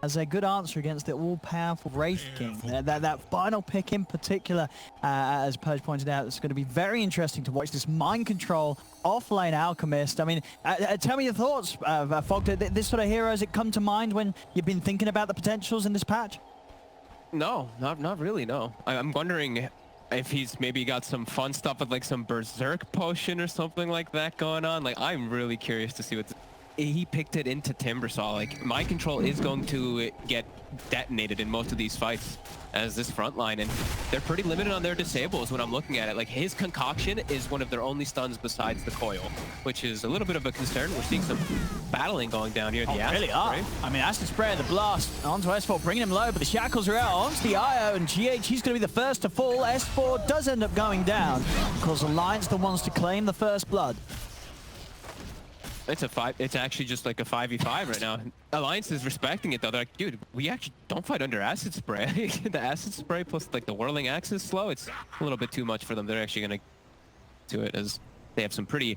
as a good answer against the all-powerful Wraith King. That final pick in particular, as Purge pointed out, it's going to be very interesting to watch this mind control off-lane Alchemist. I mean, tell me your thoughts, Fog. This sort of hero, has it come to mind when you've been thinking about the potentials in this patch? No, not really, no. I'm wondering if he's maybe got some fun stuff with like some Berserk potion or something like that going on. Like, I'm really curious to see what he picked it into Timbersaw. Like, mind control is going to get detonated in most of these fights as this front line, and they're pretty limited on their disables when I'm looking at it. Like, his concoction is one of their only stuns besides the coil, which is a little bit of a concern. We're seeing some battling going down here. Oh, really are. I mean, Acid Spray, the blast onto S4, bringing him low, but the shackles are out onto the IO, and GH, he's going to be the first to fall. S4 does end up going down because Alliance the ones to claim the first blood. It's actually just like a 5v5 right now. Alliance is respecting it though. They're like, dude, we actually don't fight under Acid Spray. The Acid Spray plus like the whirling axe is slow. It's a little bit too much for them. They're actually gonna do it as they have some pretty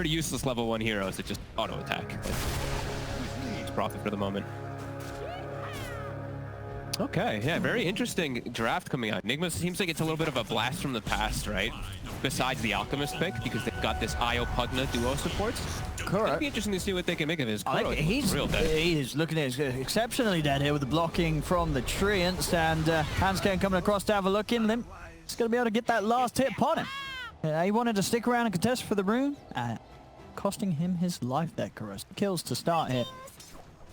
useless level 1 heroes that just auto attack. It's profit for the moment. Okay, yeah, very interesting draft coming out. Nigma seems like it's a little bit of a blast from the past, right? Besides the Alchemist pick, because they've got this Io Pugna duo supports. Correct. It'd be interesting to see what they can make of his. He's real dead. He's looking at exceptionally dead here with the blocking from the Treants, and Hanscan coming across to have a look in. Limp is going to be able to get that last hit upon him. He wanted to stick around and contest for the rune, costing him his life there, Kuros. Kills to start here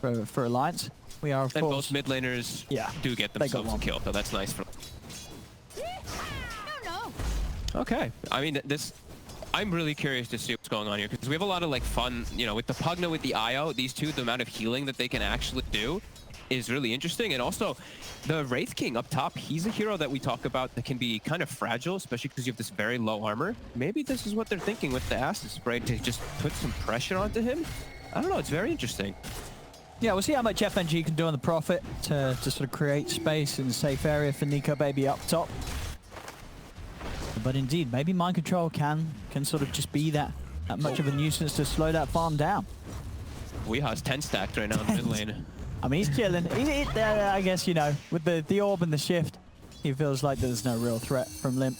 for Alliance. We are, of course, both mid laners do get themselves a kill, so that's nice for them. Okay, I mean, I'm really curious to see what's going on here, because we have a lot of like fun, you know, with the Pugna, with the IO, these two, the amount of healing that they can actually do is really interesting. And also, the Wraith King up top, he's a hero that we talk about that can be kind of fragile, especially because you have this very low armor. Maybe this is what they're thinking with the Acid Spray, to just put some pressure onto him. I don't know, it's very interesting. Yeah, we'll see how much FNG can do on the Prophet to sort of create space and a safe area for Nico Baby up top. But indeed, maybe mind control can sort of just be that much of a nuisance to slow that farm down. Weeha's 10 stacked right now in the mid lane. I mean, he's chilling. I guess, you know, with the orb and the shift, he feels like there's no real threat from Limp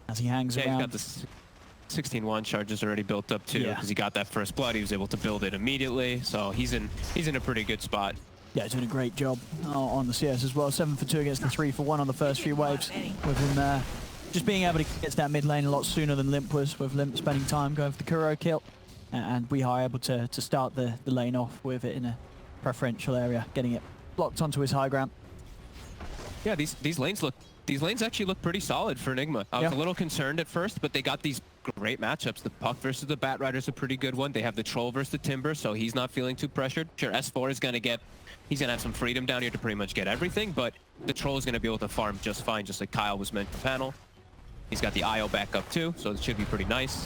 as he hangs around. He's got this 16-1 charges already built up too, because he got that first blood. He was able to build it immediately, so he's in a pretty good spot. Yeah, he's doing a great job on the CS as well. 7 for 2 against the 3 for 1 on the first few waves, with him just being able to get to that mid lane a lot sooner than Limp was, with Limp spending time going for the Kuro kill, and we are able to start the lane off with it in a preferential area, getting it blocked onto his high ground. Yeah, these lanes actually look pretty solid for Nigma. I was a little concerned at first, but they got these great matchups. The Puck versus the Bat Rider is a pretty good one. They have the Troll versus the Timber, so he's not feeling too pressured. Sure, S4 is he's gonna have some freedom down here to pretty much get everything, but the Troll is gonna be able to farm just fine, just like Kyle was meant to panel. He's got the IO back up too, so it should be pretty nice.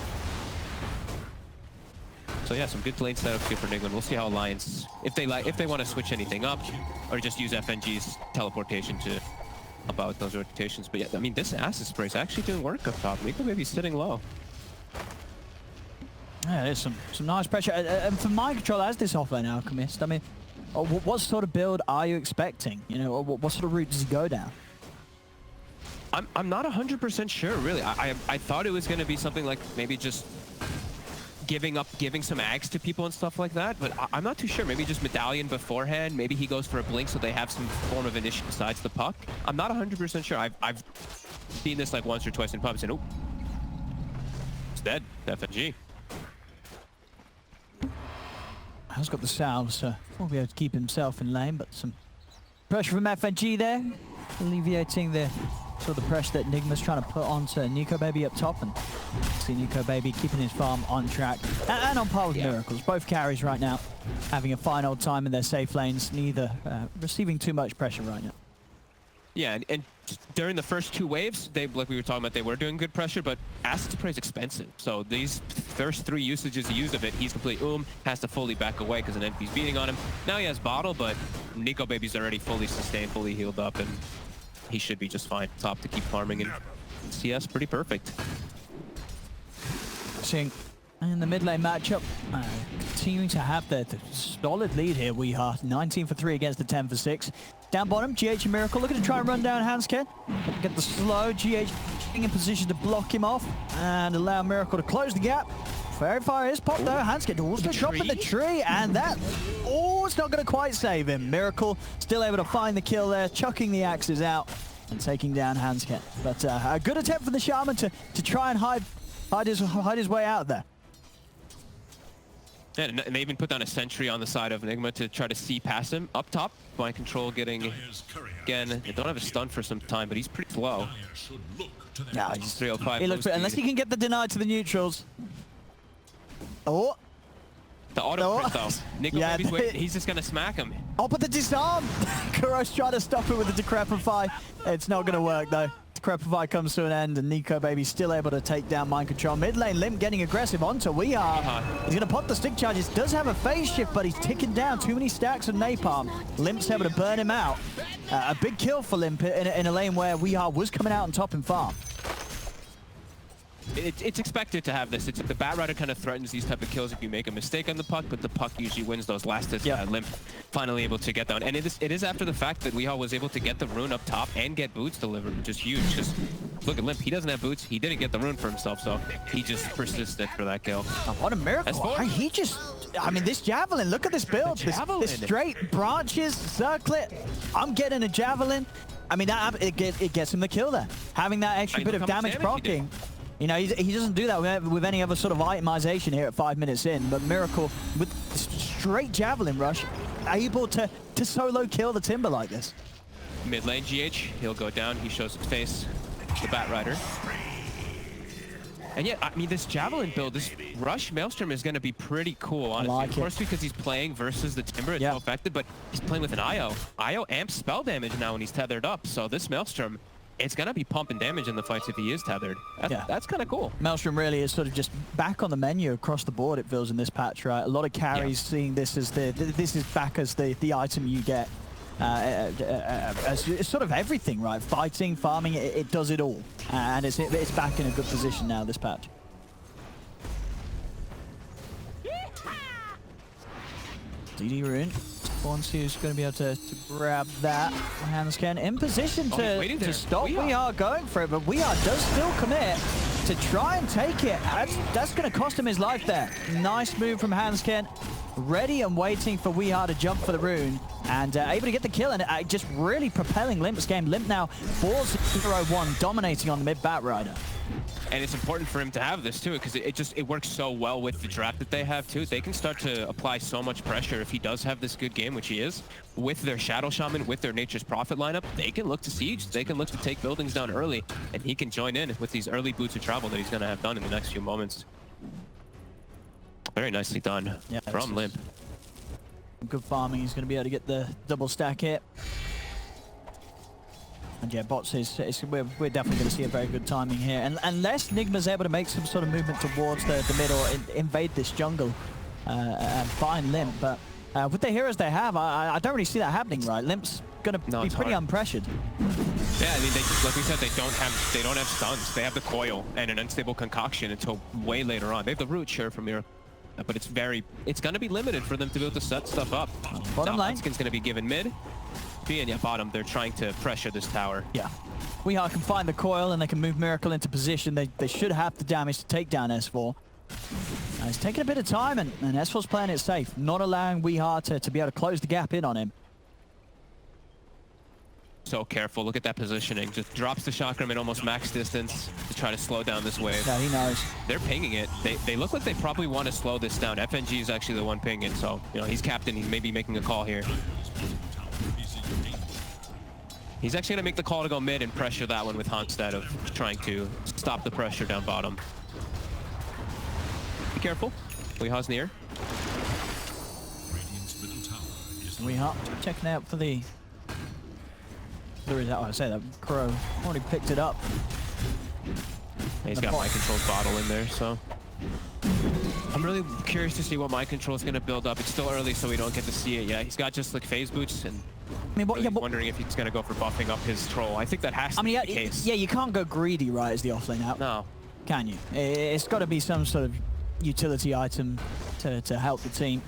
So yeah, some good lane setups here for Nigma. We'll see how Alliance, if they want to switch anything up, or just use FNG's teleportation to about those rotations. But yeah, I mean, this Acid Spray is actually doing work up top. Nico maybe sitting low. Yeah, there's some nice pressure. And for mind control as this offlane Alchemist, I mean, what sort of build are you expecting? You know, what sort of route does he go down? I'm not 100% sure, really. I thought it was going to be something like maybe just giving some ags to people and stuff like that, but I'm not too sure. Maybe just Medallion beforehand. Maybe he goes for a blink so they have some form of initiative besides the Puck. I'm not 100% sure. I've seen this like once or twice in pubs, and oh, it's dead. FNG. Has got the salve, so won't be able to keep himself in lane, but some pressure from FNG there, alleviating the sort of the pressure that Nigma's trying to put onto Nico Baby up top, and see Nico Baby keeping his farm on track and on par with Miracles. Both carries right now having a fine old time in their safe lanes, neither receiving too much pressure right now. Yeah, and during the first 2 waves, like we were talking about, they were doing good pressure, but Acid Spray is expensive. So these first 3 usages he used of it, he's completely has to fully back away because an NP's beating on him. Now he has Bottle, but Nico Baby's already fully sustained, fully healed up, and he should be just fine. Top to keep farming, and CS pretty perfect. Seeing in the mid lane matchup, continuing to have the solid lead here. We are 19 for 3 against the 10 for 6. Down bottom, GH and Miracle looking to try and run down Hansken. Get the slow. GH in position to block him off and allow Miracle to close the gap. Very far is popped though. Hansken also dropping the tree, and that, it's not going to quite save him. Miracle still able to find the kill there, chucking the axes out and taking down Hansken. But a good attempt for the Shaman to try and hide his way out there. Yeah, and they even put down a sentry on the side of Nigma to try to see past him. Up top, mind control getting, again, they don't have a stun for some time, but he's pretty slow. Yeah, he's 305. He looks, unless he can get the deny to the neutrals. Oh. The auto crit though. Nigma, yeah, he's just gonna smack him. Oh, but the disarm! Kuro's trying to stop it with the Decrepify. It's not gonna work though. Decrepify comes to an end, and Nico Baby still able to take down mind control. Mid lane, Limp getting aggressive onto Weehaw. He's gonna pop the stick charges. Does have a phase shift, but he's ticking down. Too many stacks of napalm. Limp's able to burn him out. A big kill for Limp in a lane where Weehaw was coming out on top in farm. It's expected to have this. The Batrider kind of threatens these type of kills if you make a mistake on the puck, but the puck usually wins those last hits. Yeah. Limp finally able to get down. And it is after the fact that Weehaw was able to get the rune up top and get boots delivered, which is huge. Just look at Limp. He doesn't have boots. He didn't get the rune for himself, so he just persisted for that kill. Oh, what a miracle. He just, I mean, this Javelin, look at this build. This straight branches, circlet. I'm getting a Javelin. I mean, it gets him the kill there. Having that extra bit of damage proccing. You know, he doesn't do that with any other sort of itemization here at 5 minutes in, but Miracle with straight Javelin rush, able to solo kill the Timber like this. Mid lane GH, he'll go down, he shows his face, the Batrider. And yeah, I mean, this Javelin build, this Rush Maelstrom is going to be pretty cool, honestly. Of course, because he's playing versus the Timber, it's so effective, but he's playing with an IO. IO amps spell damage now when he's tethered up, so this Maelstrom, it's going to be pumping damage in the fights if he is tethered. That's kind of cool. Maelstrom really is sort of just back on the menu across the board, it feels, in this patch, right? A lot of carries seeing this as this is back as the item you get. As sort of everything, right? Fighting, farming, it does it all. And it's back in a good position now, this patch. DD Rune. Once who's going to be able to grab that. Hansken in position to stop. We are going for it, but Weehaw does still commit to try and take it. That's going to cost him his life there. Nice move from Hansken. Ready and waiting for Weehaw to jump for the rune. And able to get the kill, and just really propelling Limp's game. Limp now falls 0-1, dominating on the mid Batrider. And it's important for him to have this too, because it works so well with the draft that they have too. They can start to apply so much pressure if he does have this good game, which he is, with their Shadow Shaman, with their Nature's Prophet lineup. They can look to siege, they can look to take buildings down early, and he can join in with these early boots of travel that he's going to have done in the next few moments. Very nicely done from Limp. Good farming, he's going to be able to get the double stack hit. And yeah, bots we're definitely going to see a very good timing here. And unless Nigma's able to make some sort of movement towards the mid or invade this jungle and find Limp, but with the heroes they have, I don't really see that happening, right? Limp's going to be pretty unpressured. Yeah, I mean, like we said, they don't have stuns. They have the coil and an unstable concoction until way later on. They have the root, sure, from here. But it's going to be limited for them to be able to set stuff up. Bottom lane. Hansken's going to be given mid. And yeah, bottom, they're trying to pressure this tower. Yeah. Weehaw can find the coil and they can move Miracle into position. They should have the damage to take down S4. It's taking a bit of time, and S4's playing it safe, not allowing Weehaw to be able to close the gap in on him. So careful. Look at that positioning. Just drops the chakram at almost max distance to try to slow down this wave. Yeah, he knows. They're pinging it. They look like they probably want to slow this down. FNG is actually the one pinging, so you know he's captain. He's maybe making a call here. He's actually going to make the call to go mid and pressure that one with Han instead of trying to stop the pressure down bottom. Be careful. Weehaw's near. Weehaw checking out for the... I say that Crow already picked it up. He's got Mind Control's bottle in there, so... I'm really curious to see what Mind Control is going to build up. It's still early, so we don't get to see it yet. He's got just like phase boots, and I mean, wondering if he's going to go for buffing up his troll. I think that has to be the case. Yeah, you can't go greedy, right, as the offlane out. No. Can you? It's got to be some sort of utility item to help the team,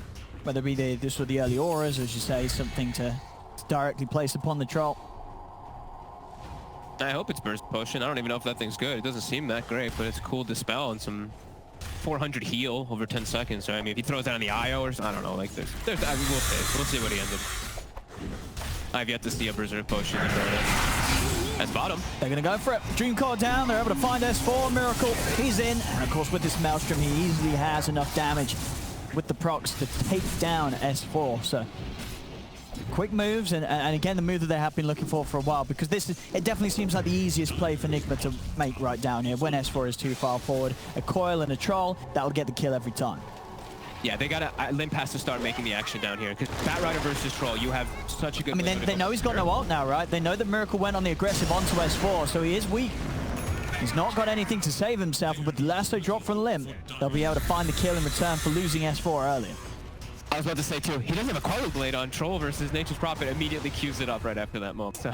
whether it be the early auras, as you say, something to directly place upon the troll. I hope it's burst potion. I don't even know if that thing's good. It doesn't seem that great, but it's cool dispel and some 400 heal over 10 seconds. So I mean, if he throws that on the IO or something, I don't know. Like I mean, we'll see what he ends up. I've yet to see a berserk potion in Dota. That's bottom. They're gonna go for it. Dream Core down. They're able to find S4. Miracle, he's in. And of course, with this Maelstrom, he easily has enough damage with the procs to take down S4. So quick moves, and again, the move that they have been looking for a while, because it definitely seems like the easiest play for Nigma to make right down here. When S4 is too far forward, a coil and a troll, that'll get the kill every time. Yeah, they gotta. Limp has to start making the action down here, because Batrider versus Troll, you have such a good. I mean, they know he's got no ult now, right? They know that Miracle went on the aggressive onto S4, so he is weak. He's not got anything to save himself, but with the lasso drop from Limp, they'll be able to find the kill in return for losing S4 earlier. I was about to say too, he doesn't have a Coil Blade on. Troll versus Nature's Prophet immediately queues it up right after that moment. So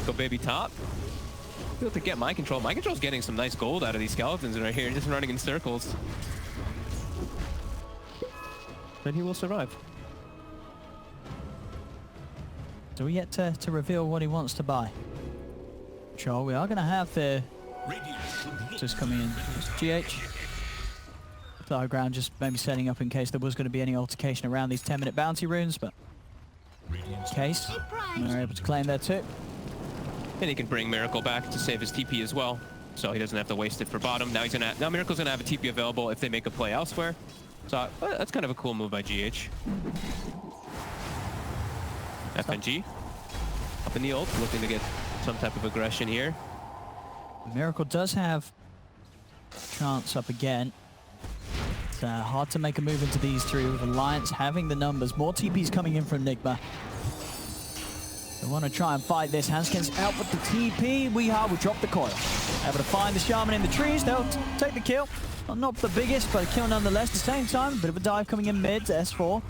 go baby top. Able to get Mind Control. Mind Control's getting some nice gold out of these skeletons right here, just running in circles. And he will survive. So we yet to reveal what he wants to buy. Sure, we are going to have the just coming in. GH. Diagram just maybe setting up in case there was going to be any altercation around these 10-minute bounty runes, but in case, we're able to claim there too. And he can bring Miracle back to save his TP as well, so he doesn't have to waste it for bottom. Now Miracle's gonna have a TP available if they make a play elsewhere. So that's kind of a cool move by GH. FNG up in the ult, looking to get some type of aggression here. Miracle does have chance up again. It's hard to make a move into these three with Alliance having the numbers. More TPs coming in from Nigma. They want to try and fight this. Hanskins out with the TP. Weehaw will drop the coil. Able to find the Shaman in the trees. They'll take the kill. Not the biggest, but a kill nonetheless. At the same time, a bit of a dive coming in mid to S4.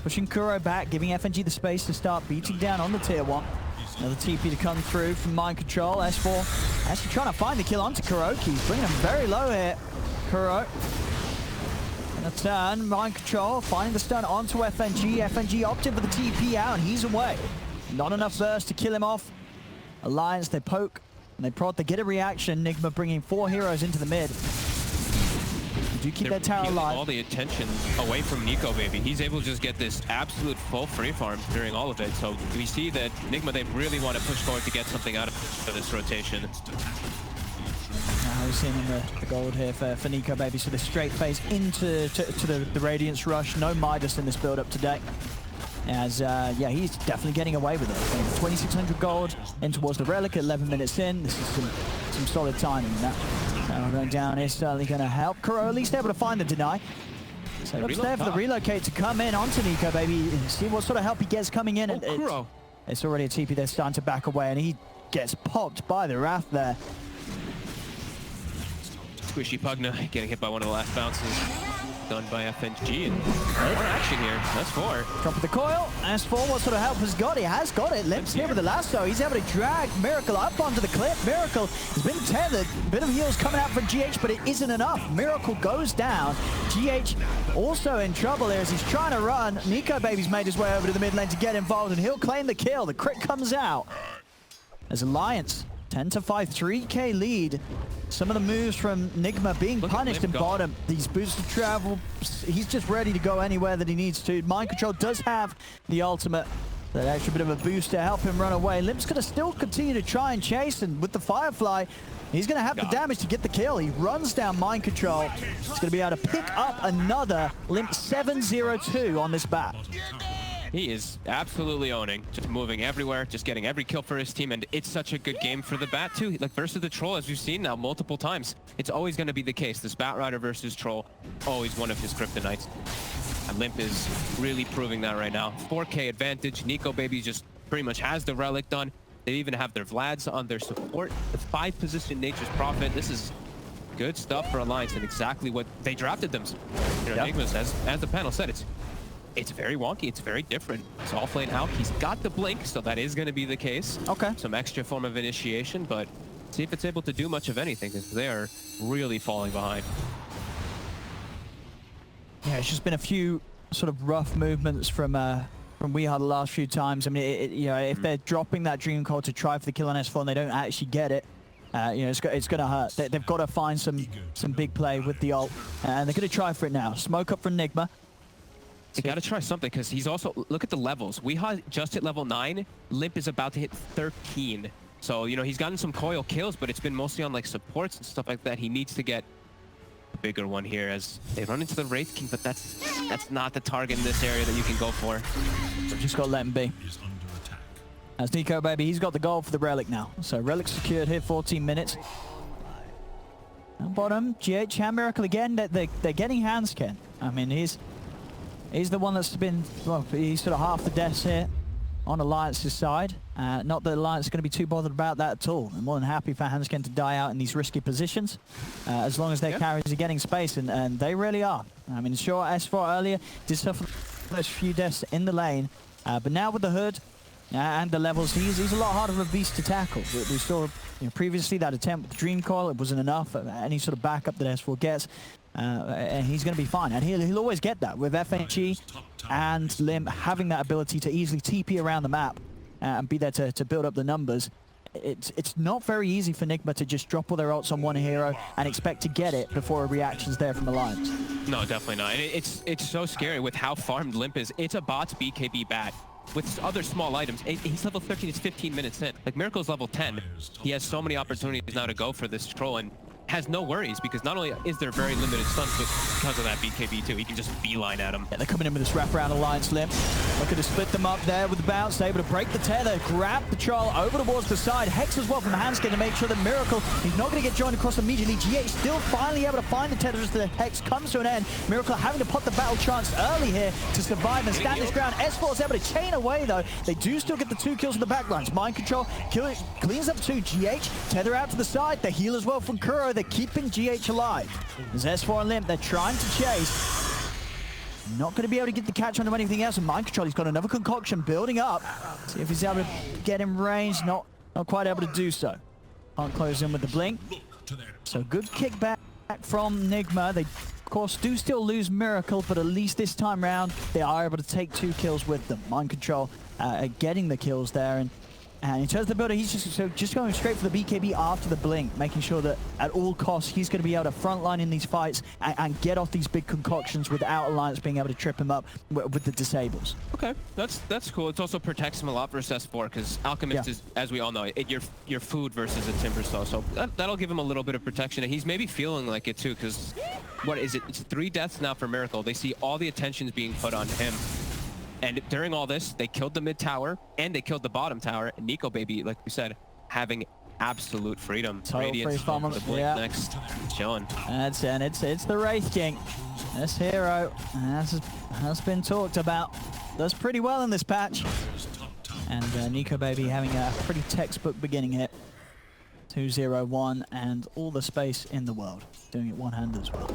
Pushing Kuro back, giving FNG the space to start beating down on the tier 1. Another TP to come through from Mind Control. S4 actually trying to find the kill onto Kuroki. Bringing him very low here. Kuro. And a turn. Mind Control finding the stun onto FNG. FNG opted for the TP out, and he's away. Not enough burst to kill him off. Alliance, they poke and they prod. They get a reaction. Nigma bringing 4 heroes into the mid. They do keep their tower alive. All the attention away from Nico, baby. He's able to just get this absolute full free farm during all of it. So we see that Nigma, they really want to push forward to get something out of this rotation. Now we're seeing the gold here for Nico, baby. So the straight phase into the Radiance Rush. No Midas in this build-up today. As, yeah, he's definitely getting away with it. 2,600 gold in towards the Relic at 11 minutes in. This is some solid timing. That going down is certainly going to help. Kuro at least able to find the deny. So looks there for the relocate to come in onto Nico, baby. See what sort of help he gets coming in. It's already a TP that's starting to back away, and he gets popped by the Wrath there. Squishy Pugna getting hit by one of the last bounces. Done by FNG, and more action here. That's 4. Drop of the coil. S4, what sort of help has got? He has got it. Limp's here with the lasso. He's able to drag Miracle up onto the cliff. Miracle has been tethered. A bit of heals coming out from GH, but it isn't enough. Miracle goes down. GH also in trouble here as he's trying to run. Nico baby's made his way over to the mid lane to get involved, and he'll claim the kill. The crit comes out as Alliance 10-5, 3K lead. Some of the moves from Nigma being punished in bottom. These boosted travel, he's just ready to go anywhere that he needs to. Mind Control does have the ultimate. That extra bit of a boost to help him run away. Limp's going to still continue to try and chase, and with the Firefly, he's going to have the damage to get the kill. He runs down Mind Control. He's going to be able to pick up another Limp 7-0-2 on this bat. He is absolutely owning, just moving everywhere, just getting every kill for his team, and it's such a good game for the Bat too. Like versus the Troll, as we've seen now multiple times, it's always going to be the case. This Batrider versus Troll, always one of his kryptonites. And Limp is really proving that right now. 4K advantage. Nico baby just pretty much has the Relic done. They even have their Vlads on their support. The 5-position Nature's Prophet. This is good stuff for Alliance and exactly what they drafted them. You know, Nigma's, as the panel said, it's very wonky. It's very different. It's off lane out. He's got the blink, so that is going to be the case. Okay. Some extra form of initiation, but see if it's able to do much of anything, because they are really falling behind. Yeah, it's just been a few sort of rough movements from Weehaw the last few times. I mean, you know, if they're dropping that Dream Coil to try for the kill on S4 and they don't actually get it, you know, it's going to hurt. They've got to find some big play with the ult, and they're going to try for it now. Smoke up from Nigma. They got to try something, because he's also, look at the levels. Weehaw just hit level 9. Limp is about to hit 13. So, you know, he's gotten some coil kills, but it's been mostly on like supports and stuff like that. He needs to get a bigger one here as they run into the Wraith King, but that's not the target in this area that you can go for. Just got to let him be. As Nico Baby, he's got the goal for the Relic now. So Relic secured here, 14 minutes. At bottom, GH and Miracle again. They're getting hands, Ken. I mean, he's the one that's been, well, he's sort of half the deaths here on Alliance's side. Not that Alliance is going to be too bothered about that at all. I'm more than happy for Hansken to die out in these risky positions, as long as their carries are getting space, and they really are. I mean, sure, S4 earlier did suffer those few deaths in the lane, but now with the Hood and the levels, he's a lot harder of a beast to tackle. We saw, you know, previously that attempt with the Dream Coil, it wasn't enough. Any sort of backup that S4 gets, and he's going to be fine. And he'll always get that with FNG and Limp having that ability to easily TP around the map and be there to build up the numbers. It's not very easy for Nigma to just drop all their ults on one hero and expect to get it before a reaction's there from Alliance. No, definitely not. And it's so scary with how farmed Limp is. It's a bot's BKB bat with other small items. He's level 13, it's 15 minutes in. Like, Miracle's level 10. He has so many opportunities now to go for this troll, and has no worries, because not only is there very limited stuns, but because of that BKB too, he can just beeline at him. Yeah, they're coming in with this wraparound Alliance Limp. Looking to split them up there with the bounce, able to break the tether, grab the troll over towards the side. Hex as well from Hansken to make sure that Miracle, he's not going to get joined across immediately. GH still finally able to find the tether as the Hex comes to an end. Miracle having to pop the battle chance early here to survive and stand his ground. S4 is able to chain away though. They do still get the 2 kills in the backlines. Mind control, cleans up 2. GH, tether out to the side. The heal as well from Kuro. They're keeping GH alive. There's S4 and Limp, they're trying to chase. Not going to be able to get the catch onto anything else. And Mind Control, he's got another concoction building up. See if he's able to get in range. Not quite able to do so. Can't close in with the blink. So good kickback from Nigma. They, of course, do still lose Miracle, but at least this time round, they are able to take 2 kills with them. Mind Control getting the kills there. And in terms of the builder, he's just going straight for the BKB after the blink, making sure that at all costs he's going to be able to frontline in these fights and get off these big concoctions without Alliance being able to trip him up with the disables. Okay, that's cool. It also protects him a lot versus S4, because Alchemist is, as we all know, your food versus a Timbersaw. So that'll give him a little bit of protection. And he's maybe feeling like it too, because what is it? It's 3 deaths now for Miracle. They see all the attention's being put on him. And during all this, they killed the mid tower and they killed the bottom tower. And Nico Baby, like we said, having absolute freedom. Total free the blink next, chilling. It's the Wraith King. This hero has been talked about. Does pretty well in this patch. And Nico Baby having a pretty textbook beginning hit. 2-0-1 and all the space in the world. Doing it one-handed as well.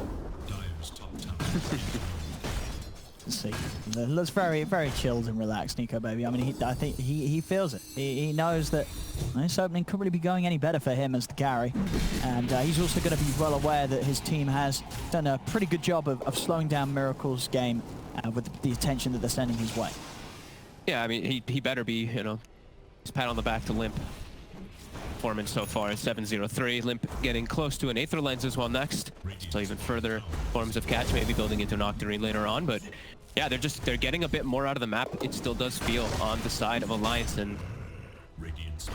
Let's see. Looks very, very chilled and relaxed, Nico Baby. I mean, I think he feels it. He knows that this opening couldn't really be going any better for him as the carry. And he's also going to be well aware that his team has done a pretty good job of slowing down Miracle's game with the attention that they're sending his way. Yeah, I mean, he better be, you know, his pat on the back to Limp. Performance so far is 7-0-3. Limp getting close to an Aether Lens as well next. So even further forms of catch, maybe building into an Octarine later on. But yeah, they're getting a bit more out of the map. It still does feel on the side of Alliance, and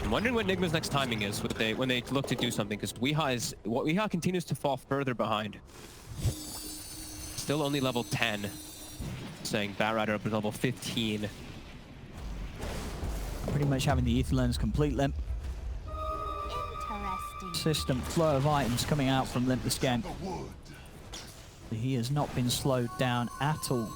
I'm wondering what Nigma's next timing is when they look to do something, because Weehaw continues to fall further behind. Still only level 10. Saying Batrider up to level 15. Pretty much having the Aether Lens complete, Limp. Consistent flow of items coming out from Limp this game. He has not been slowed down at all.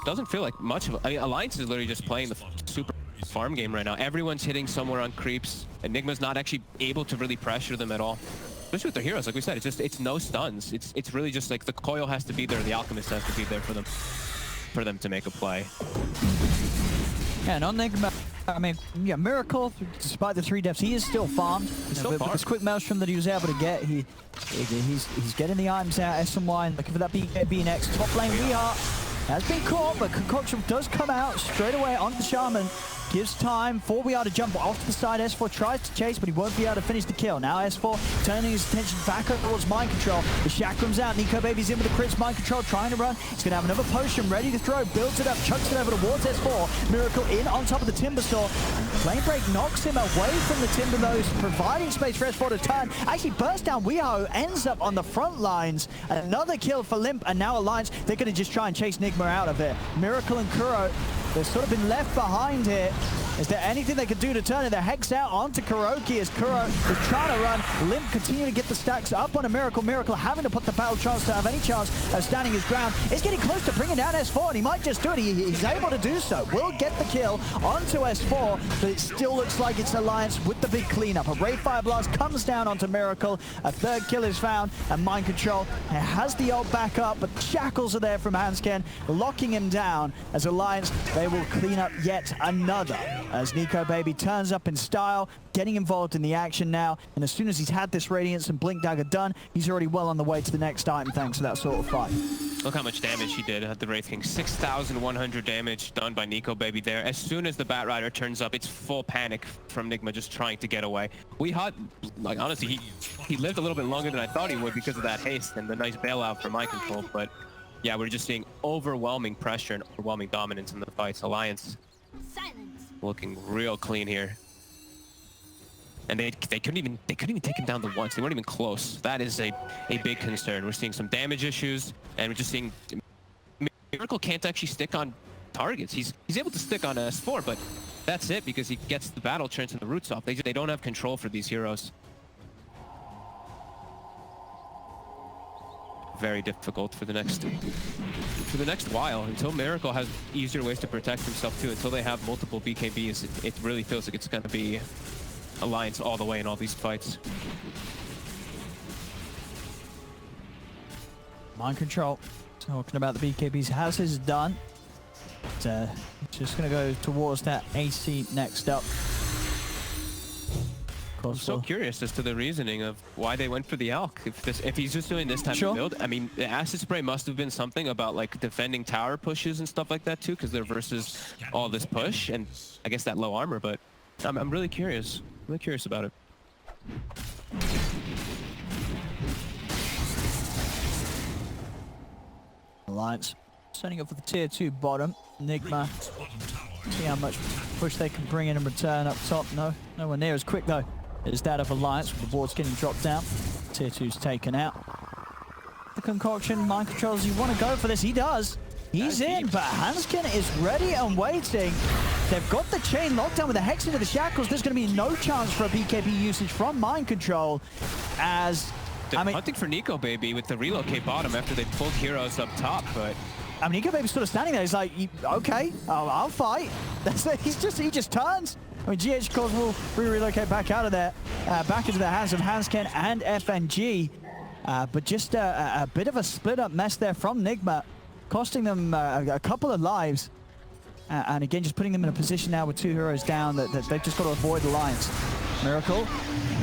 Doesn't feel like much of I mean, Alliance is literally just playing the super farm game right now. Everyone's hitting somewhere on creeps. Enigma's not actually able to really pressure them at all. Especially with their heroes, like we said, it's no stuns. It's really just like the coil has to be there, the alchemist has to be there for them to make a play. Yeah, and on Nigma, I mean, yeah, Miracle, despite the 3 deaths, he is still farmed. With this quick maelstrom that he was able to get, he's getting the items out. SMY looking for that BKB next. Top lane, Weeheart has been caught, but Concoction does come out straight away onto the Shaman. Gives time for Weeheart to jump off to the side. S4 tries to chase, but he won't be able to finish the kill. Now S4 turning his attention back towards Mind Control. The Chakram's out. Nico Baby's in with the crits. Mind Control trying to run. He's going to have another potion ready to throw. Builds it up, chucks it over towards S4. Miracle in on top of the Timber Store. Flame Break knocks him away from the Timber, though, providing space for S4 to turn. Actually bursts down Weeho, ends up on the front lines. Another kill for Limp, and now Alliance, they're going to just try and chase Nigma out of it. Miracle and Kuro, they've sort of been left behind here. Is there anything they could do to turn it? The Hex out onto Kuroki as Kuro is trying to run. Limp continue to get the stacks up on a Miracle. Miracle having to put the battle chance to have any chance of standing his ground. Is getting close to bringing down S4, and he might just do it. He's able to do so. Will get the kill onto S4, but it still looks like it's Alliance with the big cleanup. A Ray Fire Blast comes down onto Miracle. A 3rd kill is found, and Mind Control has the ult back up, but shackles are there from Hansken, locking him down. As Alliance, they will clean up yet another. As Nico Baby turns up in style, getting involved in the action now, and as soon as he's had this Radiance and Blink Dagger done, he's already well on the way to the next item thanks to that sort of fight. Look how much damage he did at the Wraith King. 6,100 damage done by Nico Baby there. As soon as the Bat Rider turns up, it's full panic from Nigma just trying to get away. Like honestly, he lived a little bit longer than I thought he would because of that haste and the nice bailout for Mind Control, but yeah, we're just seeing overwhelming pressure and overwhelming dominance in the fights. Alliance looking real clean here, and they couldn't even take him down the once. They weren't even close. That is a big concern. We're seeing some damage issues, and we're just seeing Miracle can't actually stick on targets. He's able to stick on S4, but that's it because he gets the battle chance and the roots off. They don't have control for these heroes. Very difficult for the next while until Miracle has easier ways to protect himself too. Until they have multiple BKBs, it really feels like it's going to be Alliance all the way in all these fights. Mind Control talking about the BKBs has his done. But, just going to go towards that AC next up. I'm so curious as to the reasoning of why they went for the Elk. If he's just doing this type of build, I mean, the Acid Spray must have been something about like defending tower pushes and stuff like that too, because they're versus all this push and I guess that low armor. But I'm really curious. Really curious about it. Alliance setting up for the tier 2 bottom. Nigma, see how much push they can bring in return up top. No, nowhere near as quick though as that of Alliance, with the boards getting dropped down. Tier 2's taken out. The Concoction, Mind Controls, you want to go for this? He does. He's in, but Hansken is ready and waiting. They've got the chain locked down with the Hex into the shackles. There's going to be no chance for a BKB usage from Mind Control, as they're hunting for Nico Baby with the relocate bottom after they pulled heroes up top, but I mean, Nico Baby's sort of standing there. He's like, okay, I'll fight. He just turns. I mean, GH, of course, will relocate back out of there, back into the hands of Hansken and FNG. But just a bit of a split-up mess there from Nigma, costing them a couple of lives. And again, just putting them in a position now with 2 heroes down that they've just got to avoid Alliance. Miracle,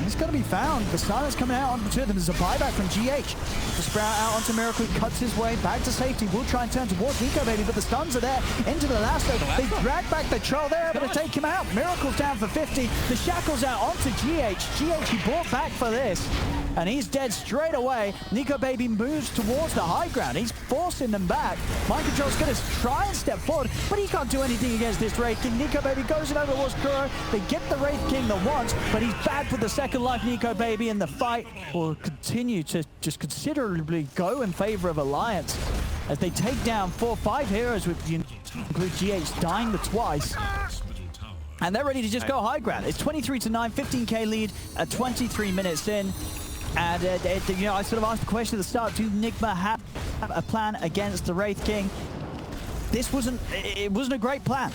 he's going to be found. The silence coming out on the 2 of them. There's a buyback from GH. The Sprout out onto Miracle. He cuts his way back to safety. Will try and turn towards Nico Baby, but the stuns are there. Into the last. They drag back the troll. They're able to take him out. Miracle's down for 50. The shackles out onto GH. GH, he brought back for this. And he's dead straight away. Nico Baby moves towards the high ground. He's forcing them back. Mind Control's going to try and step forward, but he can't do anything against this Wraith King. Nico Baby goes in over towards Kuro. They get the Wraith King the once, but he's back with the second life, Nico Baby, and the fight will continue to just considerably go in favor of Alliance as they take down 4-5 heroes, with include GH dying the twice. And they're ready to just go high ground. It's 23-9, 15k lead at 23 minutes in. And you know, I sort of asked the question at the start: do Nigma have a plan against the Wraith King? This wasn't a great plan.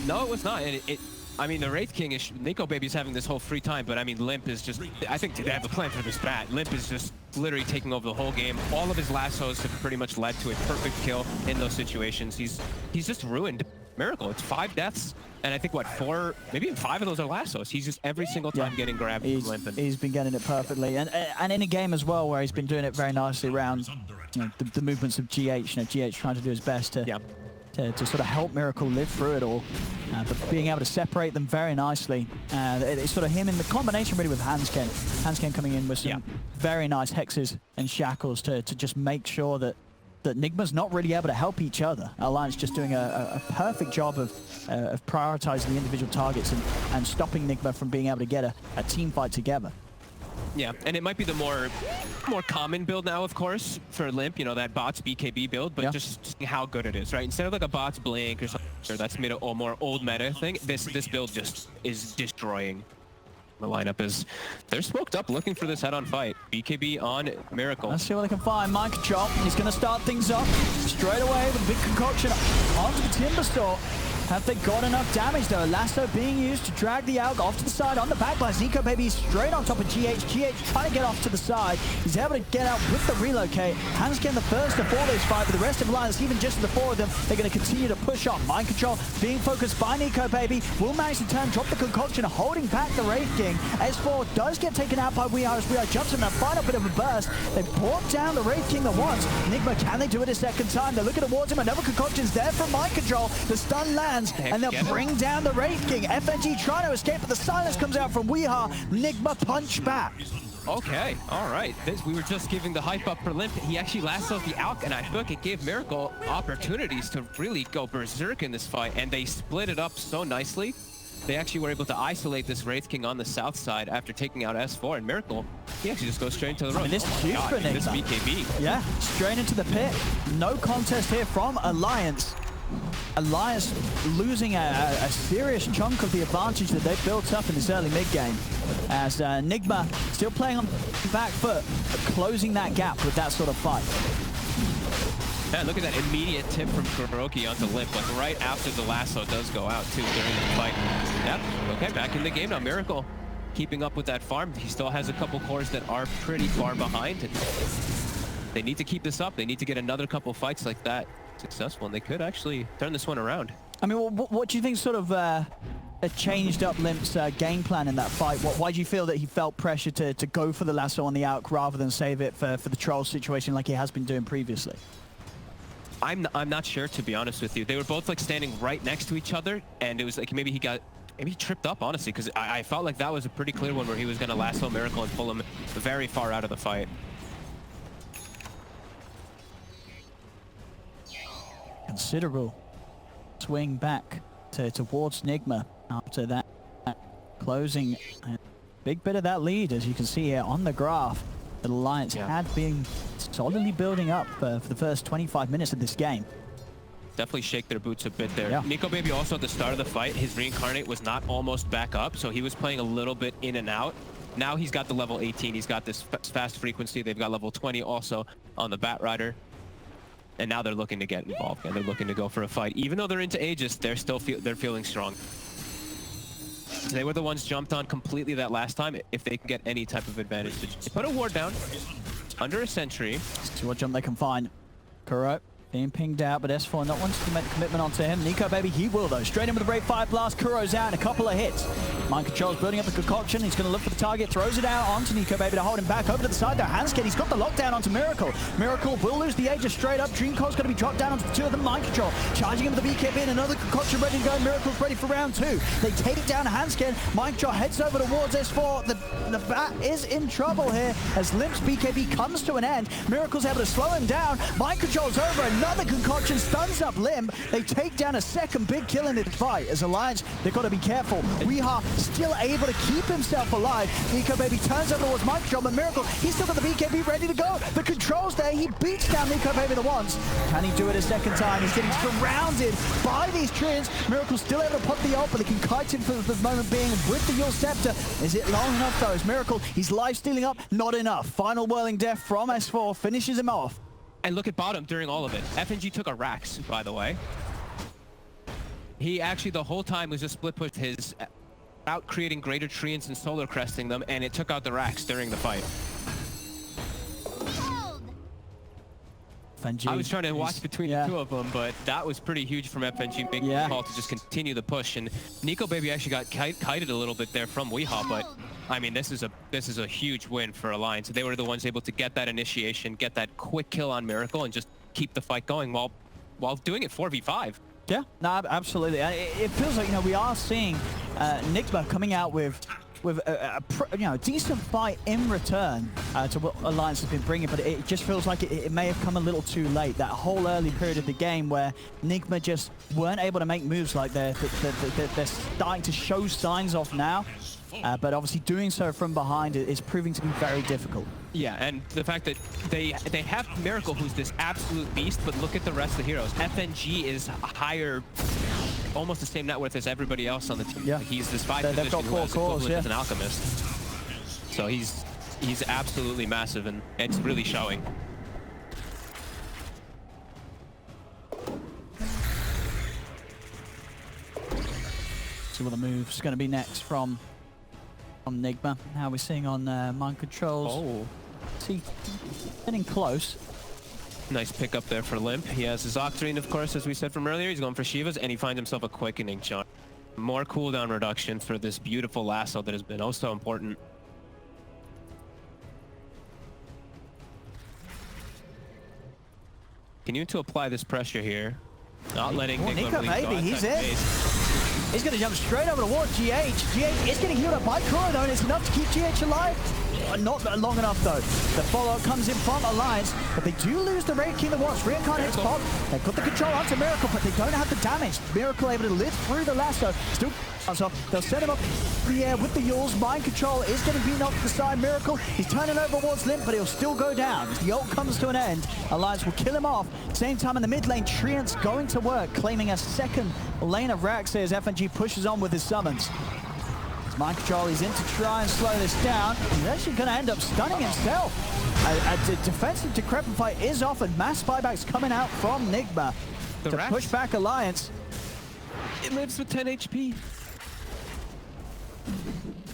No, it was not. And I mean, the Wraith King is Nico Baby's having this whole free time, but I mean, Limp is just. I think they have a plan for this bat. Limp is just literally taking over the whole game. All of his lassos have pretty much led to a perfect kill in those situations. He's just ruined Miracle. It's 5 deaths, and I think, what, 4, maybe even 5 of those are lassos. He's just every single time getting grabbed and limping. He's been getting it perfectly. And in a game as well where he's been doing it very nicely around the movements of GH. GH trying to do his best to sort of help Miracle live through it all. But being able to separate them very nicely. It's sort of him in the combination really with Hansken. Hansken coming in with some very nice hexes and shackles to just make sure that Nigma's not really able to help each other. Alliance just doing a perfect job of prioritizing the individual targets and stopping Nigma from being able to get a team fight together. Yeah, and it might be the more common build now, of course, for Limp, you know, that bots BKB build, but just how good it is, right? Instead of like a bots blink or something, or that's made a more old meta thing, this build just is destroying. The lineup is, they're smoked up looking for this head-on fight. BKB on Miracle. Let's see what they can find. Mind control. He's going to start things off straight away with a big concoction onto the Timber Store. Have they got enough damage though? Lasso being used to drag the Alg off to the side on the backblast. Nico Baby straight on top of GH. GH trying to get off to the side. He's able to get out with the relocate. Hansken the first to fall this fight, but the rest of Alliance, even just the 4 of them, they're going to continue to push on. Mind control being focused by Nico Baby. Will manage to turn, drop the concoction, holding back the Wraith King. S4 does get taken out by Weeha as Weeha jumps in a final bit of a burst. They brought down the Wraith King at once. Nigma, can they do it a second time? They're looking towards him. Another concoction's there from Mind Control. The stun lands, and they'll bring down the Wraith King. FNG trying to escape, but the silence comes out from Weeha. Nigma punch back. Okay, all right. We were just giving the hype up for Limp. He actually lassoed the Alk, and I think it gave Miracle opportunities to really go berserk in this fight, and they split it up so nicely. They actually were able to isolate this Wraith King on the south side after taking out S4, and Miracle, he actually just goes straight into the road. I mean, this is huge for Nigma. This BKB. Yeah, straight into the pit. No contest here from Alliance. Alliance losing a serious chunk of the advantage that they've built up in this early mid-game. As Nigma still playing on the back foot, but closing that gap with that sort of fight. Yeah, look at that immediate tip from Kuroki onto Limp, like right after the lasso does go out too during the fight. Yep, okay, back in the game now. Miracle keeping up with that farm. He still has a couple cores that are pretty far behind. And they need to keep this up. They need to get another couple fights like that successful, and they could actually turn this one around. I mean, what do you think sort of changed up Limp's game plan in that fight? Why do you feel that he felt pressure to go for the lasso on the Alk rather than save it for the troll situation like he has been doing previously? I'm not sure, to be honest with you. They were both like standing right next to each other, and it was like maybe he tripped up, honestly, because I felt like that was a pretty clear one where he was going to lasso Miracle and pull him very far out of the fight. Considerable swing back towards Nigma after that closing a big bit of that lead, as you can see here on the graph. The Alliance had been solidly building up for the first 25 minutes of this game. Definitely shake their boots a bit there. Yeah. Nico Baby also at the start of the fight, his reincarnate was not almost back up, so he was playing a little bit in and out. Now he's got the level 18, he's got this fast frequency, they've got level 20 also on the Bat Rider. And now they're looking to get involved, and they're looking to go for a fight. Even though they're into Aegis, they're still feeling strong. They were the ones jumped on completely that last time. If they can get any type of advantage, they put a ward down under a sentry. See what jump they can find. Kuro being pinged out, but S4 not wanting to make the commitment onto him. Nico Baby, he will though. Straight in with the Brave Fire Blast. Kuro's out in a couple of hits. Mind Control's building up the concoction. He's going to look for the target, throws it out onto Nico Baby to hold him back. Over to the side though. Hansken, he's got the lockdown onto Miracle. Miracle will lose the Aegis straight up. Dreamcore's going to be dropped down onto the 2 of them. Mind Control charging him with the BKB and another concoction ready to go. Miracle's ready for round 2. They take down Hansken. Mind Control heads over towards S4. The Bat is in trouble here as Limp's BKB comes to an end. Miracle's able to slow him down. Mind Control's over. Another concoction stuns up Limp. They take down a second big kill in this fight. As Alliance, they've got to be careful. Weeha still able to keep himself alive. Nico Baby turns over towards Mind Control, but Miracle, he's still got the BKB ready to go. The control's there. He beats down Nico Baby the once. Can he do it a second time? He's getting surrounded by these treants. Miracle's still able to put the ult, but they can kite him for the moment being with the Yule Scepter. Is it long enough though? Is Miracle, he's life stealing up? Not enough. Final whirling death from S4 finishes him off. And look at bottom during all of it. FNG took a Rax, by the way. He actually the whole time was just split push his out creating greater treants and solar cresting them, and it took out the Rax during the fight. FNG. I was trying to watch between the two of them, but that was pretty huge from FNG making the call to just continue the push. And Nico Baby actually got kited a little bit there from Weehaw, but I mean, this is a huge win for Alliance. They were the ones able to get that initiation, get that quick kill on Miracle, and just keep the fight going while doing it 4v5. Yeah, no, absolutely. It feels like, you know, we are seeing Nigma coming out with a decent fight in return to what Alliance has been bringing, but it just feels like it may have come a little too late. That whole early period of the game where Nigma just weren't able to make moves like they're starting to show signs of now. But obviously doing so from behind is proving to be very difficult. Yeah, and the fact that they have Miracle, who's this absolute beast, but look at the rest of the heroes. FNG is higher, almost the same net worth as everybody else on the team. Yeah. He's this 5 position who has equivalent as an alchemist. So he's absolutely massive, and it's really showing. See what the move's going to be next from Nigma. How we're seeing on mind controls. Oh. See, getting close. Nice pick up there for Limp. He has his Octarine, of course, as we said from earlier. He's going for Shivas, and he finds himself a quickening charm. More cooldown reduction for this beautiful lasso that has been oh so important. Continue to apply this pressure here. Not letting Nico Baby, he's in. He's going to jump straight over towards GH. GH is getting healed up by Kuro, though, and it's enough to keep GH alive. Not long enough, though. The follow-up comes in from Alliance, but they do lose the Raid King that was. Reincarnate's pop. They've got the control onto Miracle, but they don't have the damage. Miracle able to live through the lasso. Still off. They'll set him up in the air with the Yules. Mind control is getting beaten off to the side. Miracle, he's turning over towards Limp, but he'll still go down. As the ult comes to an end, Alliance will kill him off. Same time in the mid lane, Treant's going to work, claiming a second lane of Rax as FNG pushes on with his summons. As mind control, he's in to try and slow this down. He's actually going to end up stunning himself. A defensive decrepit fight is offered. Mass buybacks coming out from Nigma to push back Alliance. It lives with 10 HP.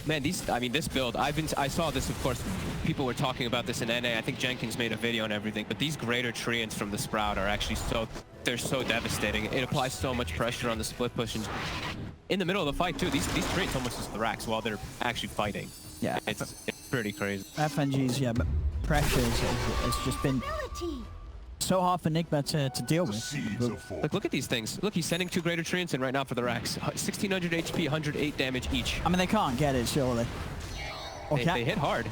Man, this build, I saw this, of course, people were talking about this in NA. I think Jenkins made a video and everything, but these greater Treants from the Sprout are actually they're so devastating. It applies so much pressure on the split push, and in the middle of the fight too, these Treants almost just the racks while they're actually fighting. Yeah, it's pretty crazy. FNG's, but pressure has just been so hard for Nigma to deal with. Look at these things. Look, he's sending 2 greater Treants in right now for the racks. 1600 HP, 108 damage each. I mean, they can't get it, surely. They hit hard.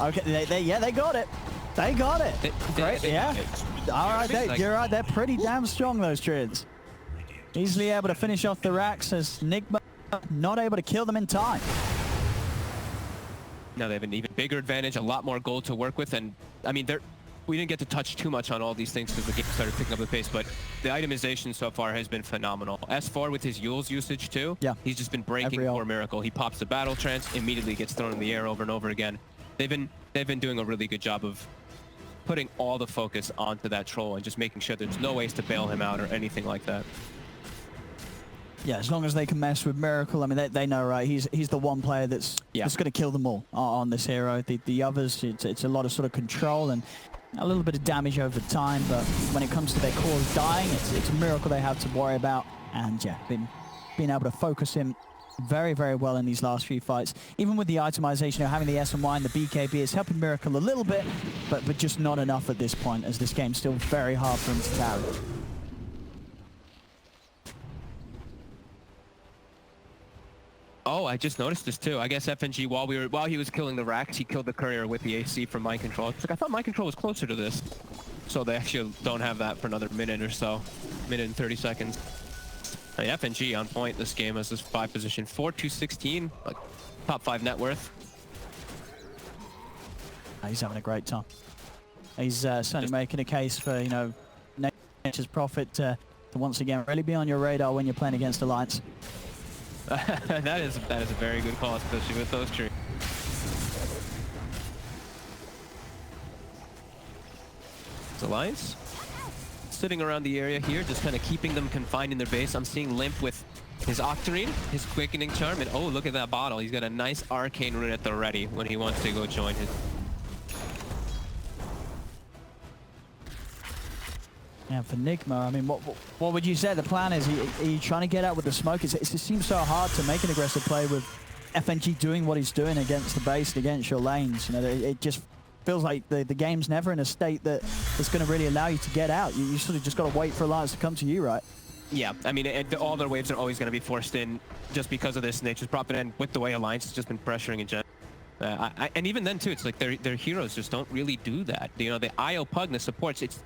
Okay, they got it. They got it. Great, yeah. All right, you're right. They're pretty damn strong, those Treants. Easily able to finish off the racks as Nigma not able to kill them in time. Now they have an even bigger advantage, a lot more gold to work with, and I mean, we didn't get to touch too much on all these things because the game started picking up the pace, but the itemization so far has been phenomenal. S4 with his Yules usage too, he's just been breaking for Miracle. He pops the battle trance, immediately gets thrown in the air over and over again. They've been doing a really good job of putting all the focus onto that troll and just making sure there's no ways to bail him out or anything like that. Yeah, as long as they can mess with Miracle, I mean, they know, right? He's the one player that's going to kill them all on this hero. The others, it's a lot of sort of control and a little bit of damage over time, but when it comes to their cores dying, it's a Miracle they have to worry about. And yeah, being able to focus him very, very well in these last few fights. Even with the itemization, having the S and Y and the BKB is helping Miracle a little bit, but just not enough at this point, as this game's still very hard for him to carry. Oh, I just noticed this too. I guess FNG, while he was killing the racks, he killed the courier with the AC from mind control. It's like, I thought mind control was closer to this. So they actually don't have that for another minute or so. Minute and 30 seconds. I mean, FNG on point this game as this 5 position. 4-2-16, like top 5 net worth. He's having a great time. He's certainly making a case for, Nature's Prophet to once again really be on your radar when you're playing against Alliance. that is a very good call, especially with those trees. Alliance sitting around the area here, just kind of keeping them confined in their base. I'm seeing Limp with his Octarine, his Quickening Charm, and oh, look at that bottle. He's got a nice Arcane Rune at the ready when he wants to go join his. Yeah, for Nigma, I mean, what would you say the plan is? Are you trying to get out with the smoke? It seems so hard to make an aggressive play with FNG doing what he's doing against the base and against your lanes. You know, it just feels like the game's never in a state that it's going to really allow you to get out. You sort of just got to wait for Alliance to come to you, right? Yeah, I mean, all their waves are always going to be forced in just because of this, and they just brought it in with the way Alliance has just been pressuring in general. And even then too, it's like their heroes just don't really do that. You know, the IO Pug, the supports, it's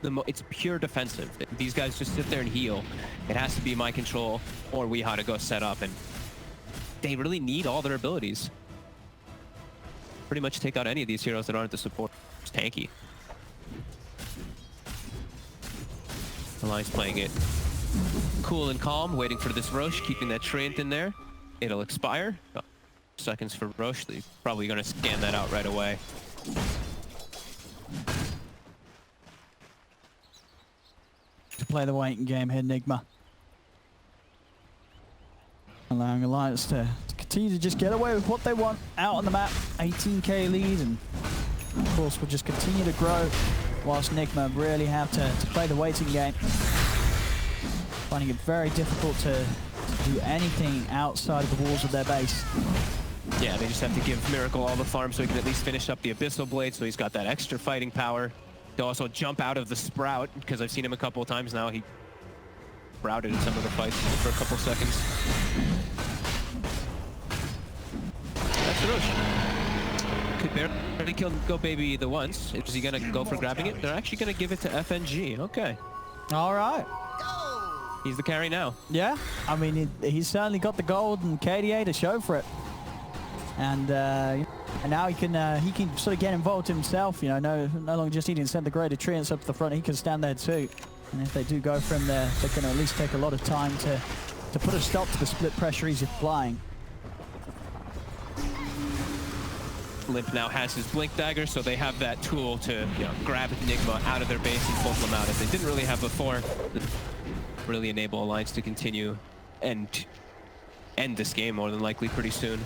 pure defensive. These guys just sit there and heal. It has to be my control or Weehaw to go set up, and they really need all their abilities. Pretty much take out any of these heroes that aren't the support. It's tanky. Alliance playing it cool and calm, waiting for this Roche, keeping that Treant in there. It'll expire. Seconds for Roche. They're probably going to scan that out right away. To play the waiting game here, Nigma. Allowing Alliance to continue to just get away with what they want out on the map. 18k lead, and of course will just continue to grow whilst Nigma really have to play the waiting game. Finding it very difficult to do anything outside of the walls of their base. Yeah, they just have to give Miracle all the farm so he can at least finish up the Abyssal Blade, so he's got that extra fighting power. He'll also jump out of the Sprout, because I've seen him a couple of times now. He sprouted in some of the fights for a couple seconds. That's the Roche. Could barely kill Go Baby the once. Is he going to go for grabbing it? They're actually going to give it to FNG. Okay. All right. He's the carry now. Yeah, I mean, he's certainly got the gold and KDA to show for it. And now he can sort of get involved himself, you know, no longer just needing to send the greater treants up to the front, he can stand there too. And if they do go from there, they can at least take a lot of time to put a stop to the split pressure he's applying. Limp now has his Blink Dagger, so they have that tool to, you know, grab Nigma out of their base and pull them out, as they didn't really have before. Really enable Alliance to continue and end this game more than likely pretty soon.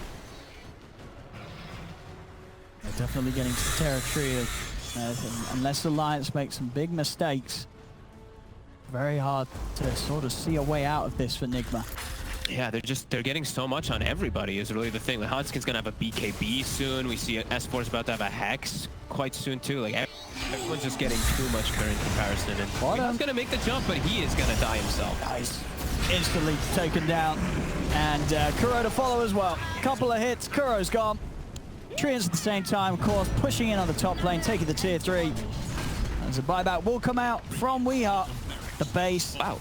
They're definitely getting to the territory of, unless Alliance makes some big mistakes, very hard to sort of see a way out of this for Nigma. Yeah, they're getting so much on everybody is really the thing. Like, Hanskin's gonna have a BKB soon. We see S4's about to have a Hex quite soon too. Like, everyone's just getting too much current comparison. And he's gonna make the jump, but he is gonna die himself. Nice. Instantly taken down. And Kuro to follow as well. Couple of hits, Kuro's gone. Treants at the same time, of course, pushing in on the top lane, taking the tier 3. As a buyback will come out from Weehaw, the base. Wow.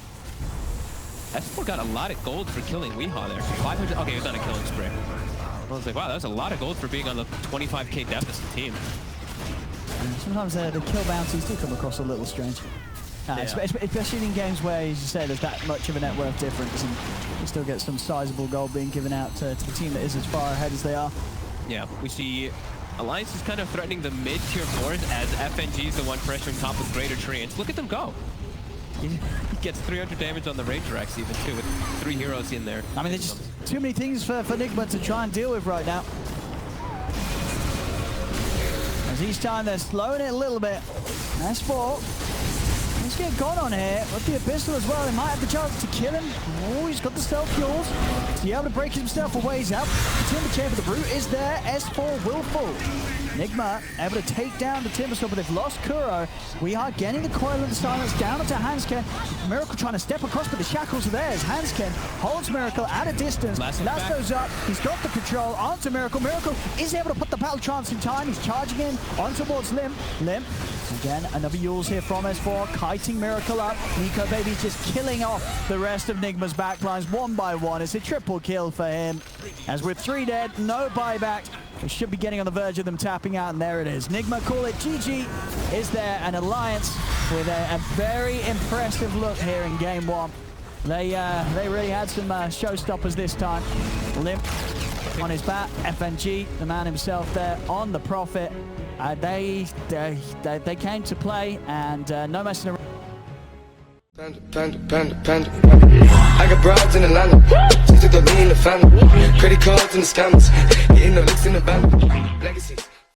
S4 got a lot of gold for killing Weehaw there. 500, okay, he was on a killing spree. I was like, wow, that was a lot of gold for being on the 25k deficit team. And sometimes the kill bounties do come across a little strange. Yeah. Especially in games where, as you say, there's that much of a net worth difference, and you still get some sizable gold being given out to the team that is as far ahead as they are. Yeah, we see Alliance is kind of threatening the mid-tier 4s as FNG is the one pressuring top with greater treants. Look at them go. He gets 300 damage on the Rage Rex even too, with 3 heroes in there. I mean, there's just too many things for Nigma to try and deal with right now. As each time they're slowing it a little bit. S4. Let's get gone on here. With the Abyssal as well, they might have the chance to kill him. Oh, he's got the stealth kills. Is he able to break himself away? He's out. The Timber Chamber, the Brute is there. S4 will fall. Nigma able to take down the Timbersaw, but they've lost Kuro. We are getting the Coil of the Silence down onto Hanskin. Miracle trying to step across, but the shackles are there as Hanskin holds Miracle at a distance. Lasto's up. He's got the control onto Miracle. Miracle is able to put the Battle Trance in time. He's charging in on towards Limp. Limp. Again, another Yules here from S4, kiting Miracle up. Nico Baby just killing off the rest of Nigma's backlines one by one. It's a triple kill for him. As with 3 dead, no buyback. We should be getting on the verge of them tapping out, and there it is. Nigma call it GG. Is there an Alliance with a very impressive look here in game 1. They really had some showstoppers this time. Limp on his bat, FNG, the man himself there on the Prophet. They came to play, and no messing around. Panda. I got broads in Atlanta. She took the lean in the family. Credit cards and the scammers. Getting the licks in the band. Legacies.